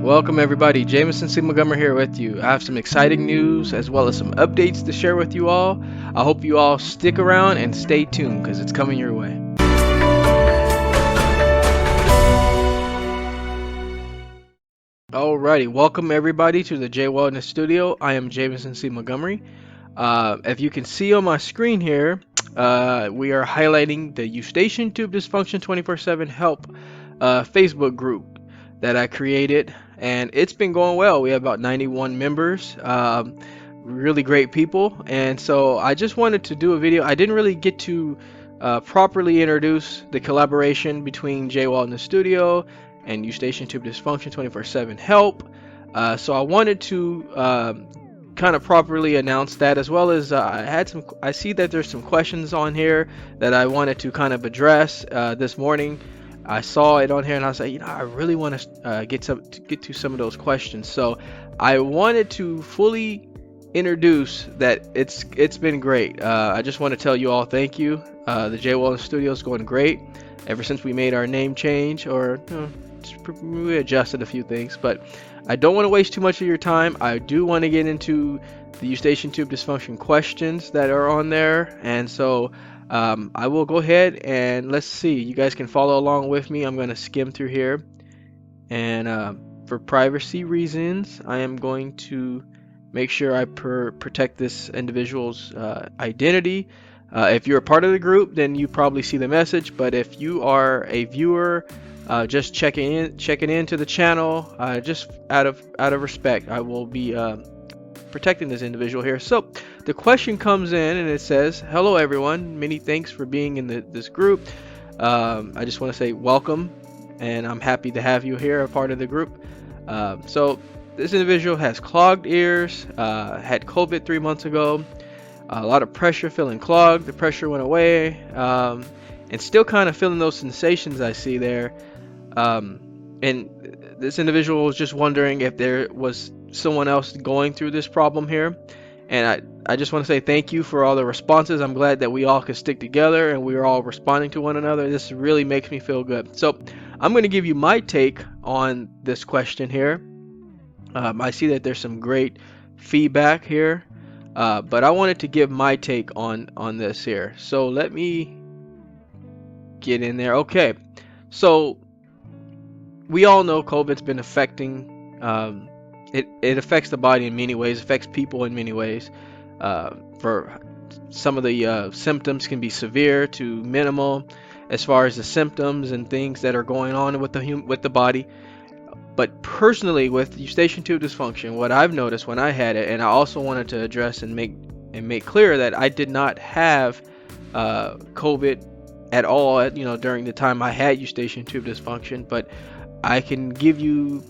Welcome everybody. Jameson C. Montgomery here with you. I have some exciting news as well as some updates to share with you all. I hope you all stick around and stay tuned because it's coming your way. Alrighty, welcome everybody to the J Wellness Studio. I am Jameson C. Montgomery. If you can see on my screen here, we are highlighting the Eustachian Tube Dysfunction 24/7 Help Facebook group that I created, and it's been going well. We have about 91 members, really great people, and so I just wanted to do a video. I didn't really get to properly introduce the collaboration between J Wellness Studio and Eustachian Tube Dysfunction 24/7 Help. So I wanted to kind of properly announce that, as well as I see that there's some questions on here that I wanted to kind of address this morning. I saw it on here and I was like, I really want to get to some of those questions. So I wanted to fully introduce that it's been great. I just want to tell you all thank you. The J Wellness Studio is going great ever since we made our name change, or we adjusted a few things, but I don't want to waste too much of your time. I do want to get into the Eustachian Tube Dysfunction questions that are on there, and so I will go ahead and let's see. You guys can follow along with me. I'm going to skim through here, and for privacy reasons, I am going to make sure I protect this individual's identity. If you're a part of the group, then you probably see the message, but if you are a viewer just checking into the channel, just out of respect, I will be protecting this individual here. So the question comes in and it says, "Hello everyone, many thanks for being in this group. I just want to say welcome, and I'm happy to have you here, a part of the group." So this individual has clogged ears, had COVID 3 months ago, a lot of pressure, feeling clogged. The pressure went away, and still kind of feeling those sensations I see there. And this individual was just wondering if there was someone else going through this problem here. And I just want to say thank you for all the responses. I'm glad that we all could stick together and we are all responding to one another. This really makes me feel good. So I'm going to give you my take on this question here. I see that there's some great feedback here, but I wanted to give my take on this here. So let me get in there. Okay, so we all know COVID's been affecting, it affects the body in many ways, affects people in many ways. For some of the symptoms can be severe to minimal as far as the symptoms and things that are going on with the body. But personally, with Eustachian Tube Dysfunction, what I've noticed when I had it, and I also wanted to address and make clear that I did not have COVID at all, during the time I had Eustachian Tube Dysfunction, but I can give you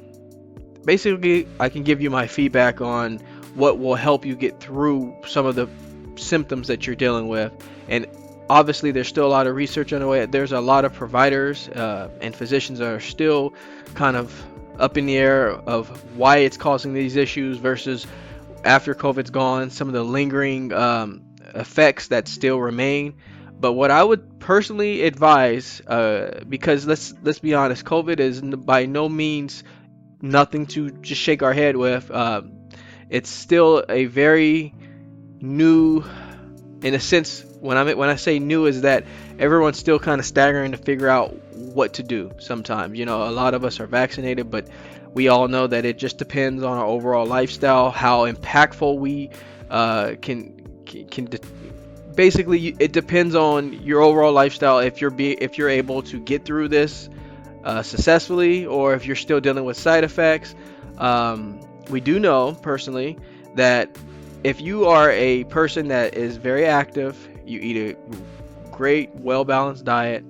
my feedback on what will help you get through some of the symptoms that you're dealing with. And obviously there's still a lot of research underway. There's a lot of providers and physicians that are still kind of up in the air of why it's causing these issues versus after COVID's gone, some of the lingering effects that still remain. But what I would personally advise, because let's be honest, COVID is by no means nothing to just shake our head with. It's still a very new, in a sense, when I say new, is that everyone's still kind of staggering to figure out what to do. Sometimes, a lot of us are vaccinated, but we all know that it just depends on our overall lifestyle, how impactful we can basically, it depends on your overall lifestyle if you're able to get through this successfully, or if you're still dealing with side effects. We do know personally that if you are a person that is very active, you eat a great, well-balanced diet,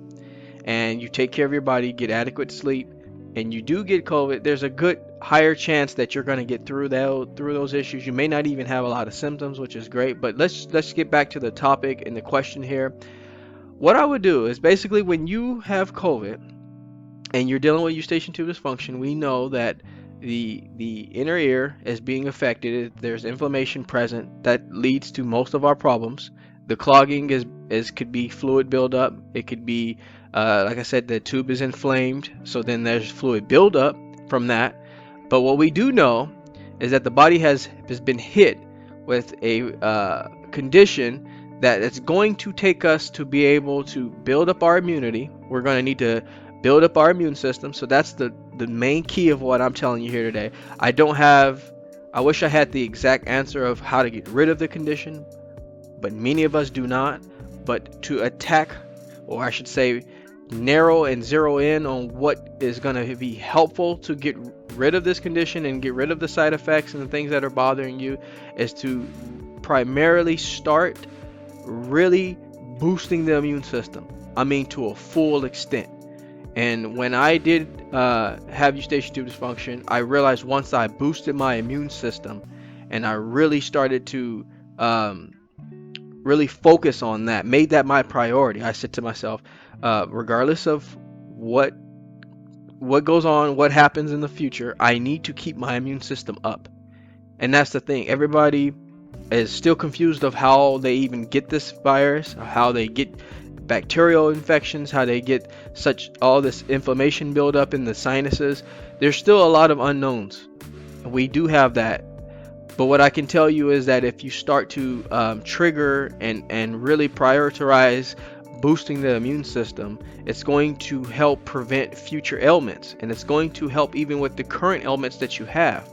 and you take care of your body, get adequate sleep, and you do get COVID, there's a good higher chance that you're going to get through those issues. You may not even have a lot of symptoms, which is great. But let's get back to the topic and the question here. What I would do is basically, when you have COVID and you're dealing with Eustachian Tube Dysfunction, we know that the inner ear is being affected. There's inflammation present that leads to most of our problems. The clogging could be fluid buildup. It could be like I said, the tube is inflamed, so then there's fluid buildup from that. But what we do know is that the body has been hit with a condition that it's going to take us to be able to build up our immunity. We're going to need to build up our immune system. So that's the main key of what I'm telling you here today. I wish I had the exact answer of how to get rid of the condition, but many of us do not. But to attack, or I should say, narrow and zero in on what is going to be helpful to get rid of this condition and get rid of the side effects and the things that are bothering you, is to primarily start really boosting the immune system. I mean, to a full extent. And when I did have Eustachian tube dysfunction, I realized once I boosted my immune system and I really started to really focus on that, made that my priority, I said to myself, regardless of what goes on, what happens in the future, I need to keep my immune system up. And that's the thing. Everybody is still confused of how they even get this virus, how they get bacterial infections, how they get all this inflammation build up in the sinuses. There's still a lot of unknowns. We do have that. But what I can tell you is that if you start to trigger and really prioritize boosting the immune system, it's going to help prevent future ailments, and it's going to help even with the current ailments that you have.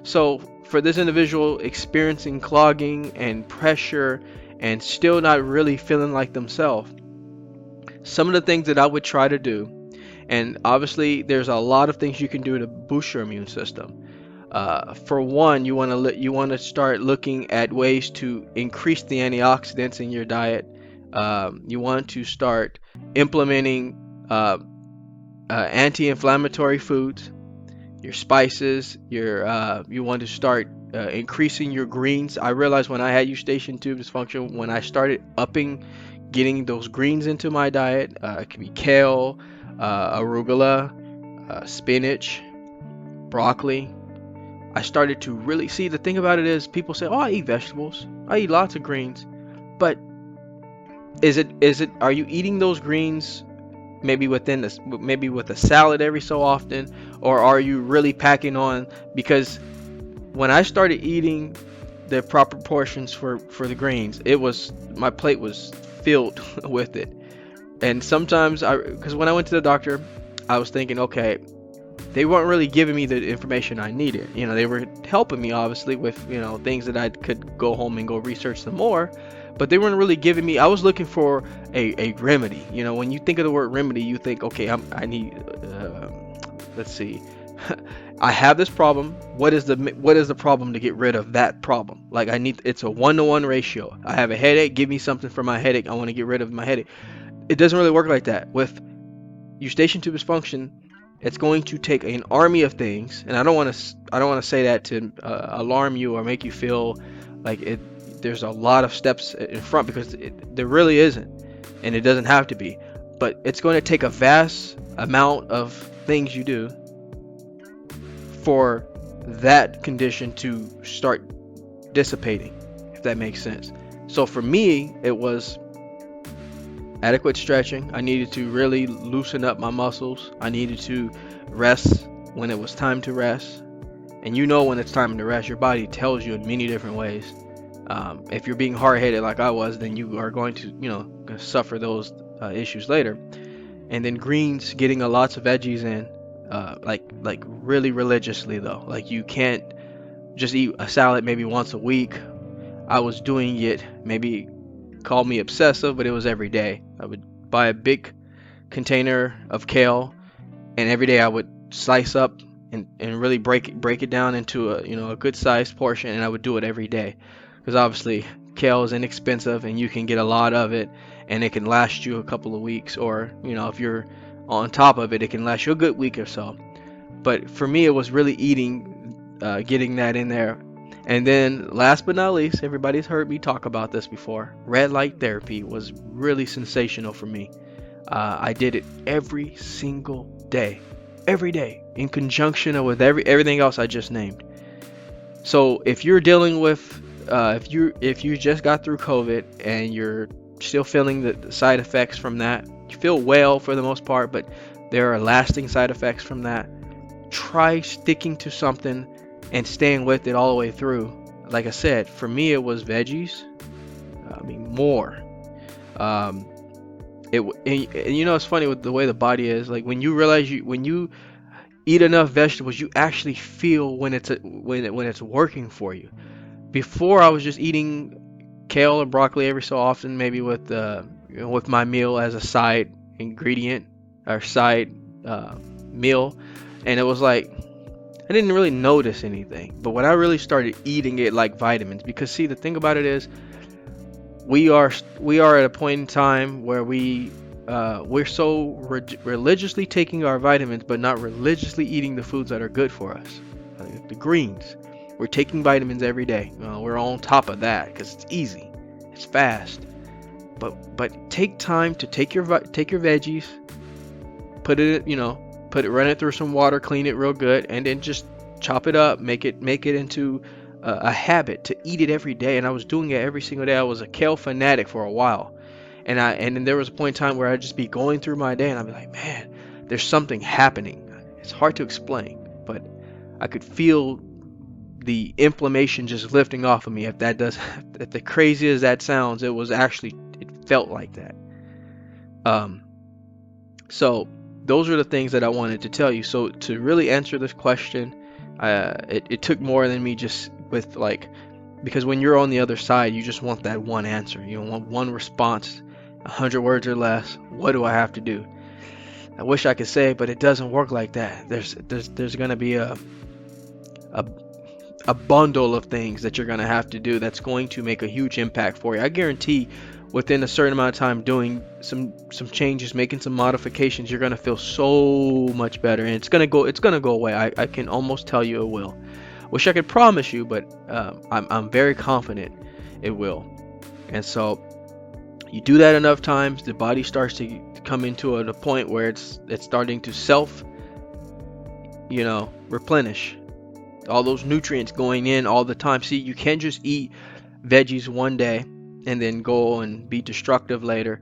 So for this individual experiencing clogging and pressure and still not really feeling like themselves, some of the things that I would try to do, and obviously there's a lot of things you can do to boost your immune system. For one, you want to start looking at ways to increase the antioxidants in your diet. You want to start implementing anti-inflammatory foods, your spices. You want to start increasing your greens. I realized when I had Eustachian tube dysfunction, when I started getting those greens into my diet, it could be kale, arugula, spinach, broccoli. I started to really see, the thing about it is, people say, "Oh, I eat vegetables. I eat lots of greens." But are you eating those greens maybe with a salad every so often, or are you really packing on? Because when I started eating the proper portions for the greens, my plate was filled with it. And sometimes because when I went to the doctor, I was thinking, okay, they weren't really giving me the information I needed. They were helping me obviously with, things that I could go home and go research some more, but they weren't really giving me. I was looking for a remedy. When you think of the word remedy, you think, okay, I need, let's see, I have this problem. What is the problem to get rid of that problem? Like it's a 1-to-1 ratio. I have a headache. Give me something for my headache. I want to get rid of my headache. It doesn't really work like that. With Eustachian tube dysfunction, it's going to take an army of things, and I don't want to say that to alarm you or make you feel like there's a lot of steps in front, because there really isn't, and it doesn't have to be. But it's going to take a vast amount of things you do for that condition to start dissipating, if that makes sense. So for me, it was adequate stretching. I needed to really loosen up my muscles. I needed to rest when it was time to rest. And when it's time to rest, your body tells you in many different ways. If you're being hard-headed like I was, then you are going to suffer those issues later. And then greens, getting lots of veggies in, like really religiously though. Like you can't just eat a salad maybe once a week. I was doing it, maybe call me obsessive, but it was every day. I would buy a big container of kale, and every day I would slice up and really break it down into a good sized portion, and I would do it every day, because obviously kale is inexpensive and you can get a lot of it, and it can last you a couple of weeks, or if you're on top of it, it can last you a good week or so. But for me, it was really getting that in there. And then last but not least, everybody's heard me talk about this before, red light therapy was really sensational for me. I did it every single day, in conjunction with everything else I just named. So if you're dealing with, if you just got through COVID and you're still feeling the side effects from that, you feel well for the most part, but there are lasting side effects from that, try sticking to something and staying with it all the way through. Like I said, for me it was veggies. I mean, more. Um, and you know, it's funny with the way the body is. Like when you realize when you eat enough vegetables, you actually feel when when it's working for you. Before I was just eating kale or broccoli every so often, maybe with with my meal as a side ingredient or side meal, and it was like I didn't really notice anything. But when I really started eating it like vitamins, because see, the thing about it is we are at a point in time where we're so religiously taking our vitamins, but not religiously eating the foods that are good for us. The greens, we're taking vitamins every day. We're on top of that because it's easy, it's fast. But take time to take your veggies, put it run it through some water, clean it real good, and then just chop it up, make it into a habit to eat it every day. And I was doing it every single day. I was a kale fanatic for a while, and then there was a point in time where I'd just be going through my day and I'd be like, man, there's something happening. It's hard to explain, but I could feel the inflammation just lifting off of me. If the crazy as that sounds, it felt like that. Um, so those are the things that I wanted to tell you. So to really answer this question, it took more than me just with like, because when you're on the other side, you just want that one answer. You want one response, 100 words or less. What do I have to do? I wish I could say, but it doesn't work like that. There's gonna be a a bundle of things that you're gonna have to do that's going to make a huge impact for you. I guarantee within a certain amount of time doing some changes, making some modifications, you're gonna feel so much better, and it's gonna go away. I can almost tell you it will. Wish I could promise you, but I'm very confident it will. And so you do that enough times, the body starts to come into a point where it's starting to self replenish, all those nutrients going in all the time. See, you can't just eat veggies one day and then go and be destructive later.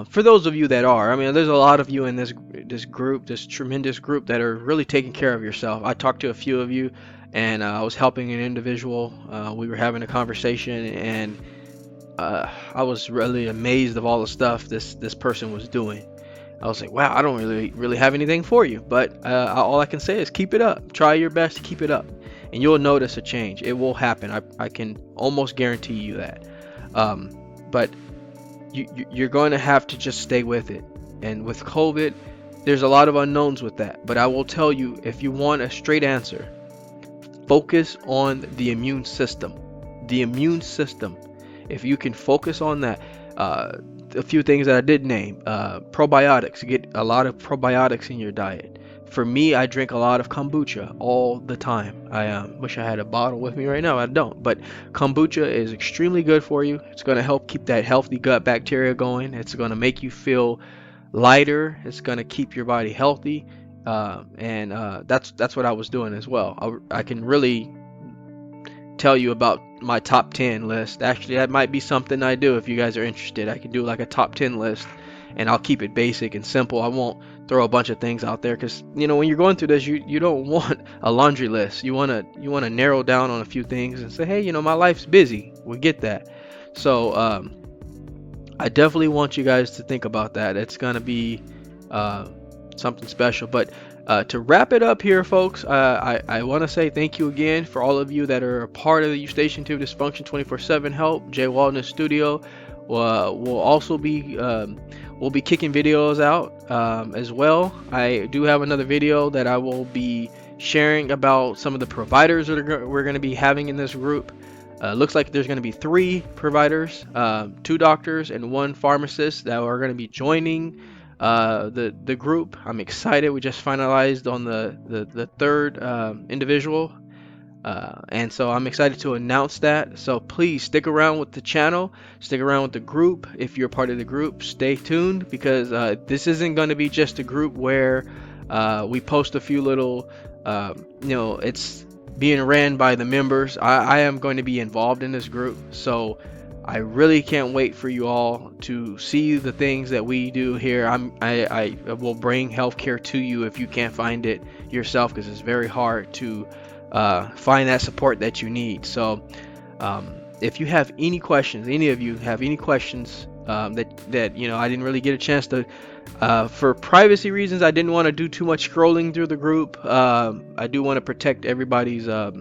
For those of you that are, I mean, there's a lot of you in this group, this tremendous group, that are really taking care of yourself. I talked to a few of you, and I was helping an individual. We were having a conversation, and I was really amazed of all the stuff this person was doing. I was like, wow, I don't really have anything for you, but all I can say is keep it up. Try your best to keep it up, and you'll notice a change. It will happen. I can almost guarantee you that. But you're going to have to just stay with it. And with COVID, there's a lot of unknowns with that. But I will tell you, if you want a straight answer, focus on the immune system. The immune system. If you can focus on that, a few things that I did name, probiotics. Get a lot of probiotics in your diet. For me, I drink a lot of kombucha all the time. I wish I had a bottle with me right now. I don't. But kombucha is extremely good for you. It's going to help keep that healthy gut bacteria going. It's going to make you feel lighter. It's going to keep your body healthy. And that's what I was doing as well. I can really tell you about my top 10 list. Actually, that might be something I do if you guys are interested. I can do like a top 10 list, and I'll keep it basic and simple. I won't throw a bunch of things out there, because when you're going through this, you don't want a laundry list. You want to narrow down on a few things and say, hey, my life's busy. We get that. So I definitely want you guys to think about that. It's gonna be something special. But to wrap it up here, folks, I want to say thank you again for all of you that are a part of the Eustachian Tube Dysfunction 24/7 help. Jay Wellness Studio will also be we'll be kicking videos out as well. I do have another video that I will be sharing about some of the providers that we're going to be having in this group. Looks like there's going to be 3 providers, 2 doctors and 1 pharmacist that are going to be joining the group. I'm excited. We just finalized on the 3rd individual, and so I'm excited to announce that. So please stick around with the channel, stick around with the group. If you're part of the group, stay tuned, because this isn't going to be just a group where we post a few little it's being ran by the members. I am going to be involved in this group, so I really can't wait for you all to see the things that we do here. I will bring healthcare to you if you can't find it yourself, because it's very hard to find that support that you need. So if you have any questions, any of you have any questions that I didn't really get a chance to, for privacy reasons, I didn't want to do too much scrolling through the group. I do want to protect everybody's uh,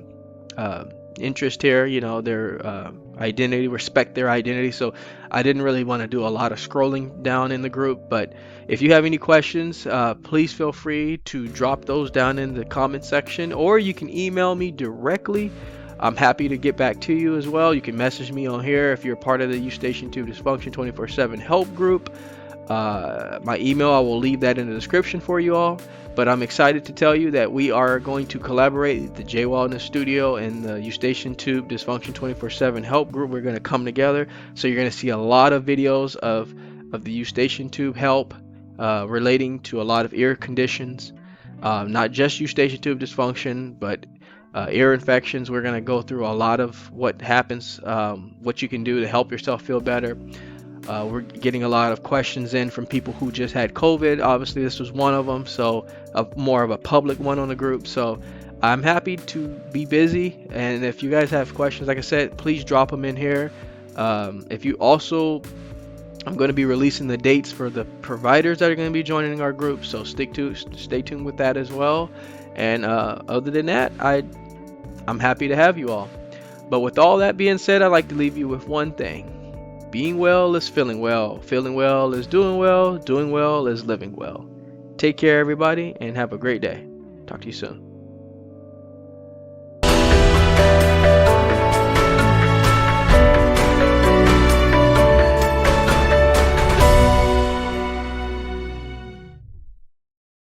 interest here, their identity, respect their identity. So I didn't really want to do a lot of scrolling down in the group. But if you have any questions, please feel free to drop those down in the comment section, or you can email me directly. I'm happy to get back to you as well. You can message me on here if you're part of the Eustachian Tube Dysfunction 24/7 help group. My email, I will leave that in the description for you all. But I'm excited to tell you that we are going to collaborate, the J Wellness Studio and the Eustachian Tube Dysfunction 24/7 help group. We're going to come together. So you're going to see a lot of videos of the Eustachian Tube help relating to a lot of ear conditions, not just Eustachian Tube Dysfunction, but ear infections. We're going to go through a lot of what happens, what you can do to help yourself feel better. We're getting a lot of questions in from people who just had COVID. Obviously, this was one of them, so more of a public one on the group. So I'm happy to be busy, and if you guys have questions, like I said, please drop them in here. If you also, I'm going to be releasing the dates for the providers that are going to be joining our group, so stay tuned with that as well. And other than that, I'm happy to have you all. But with all that being said, I'd like to leave you with one thing. Being well is feeling well. Feeling well is doing well. Doing well is living well. Take care, everybody, and have a great day. Talk to you soon.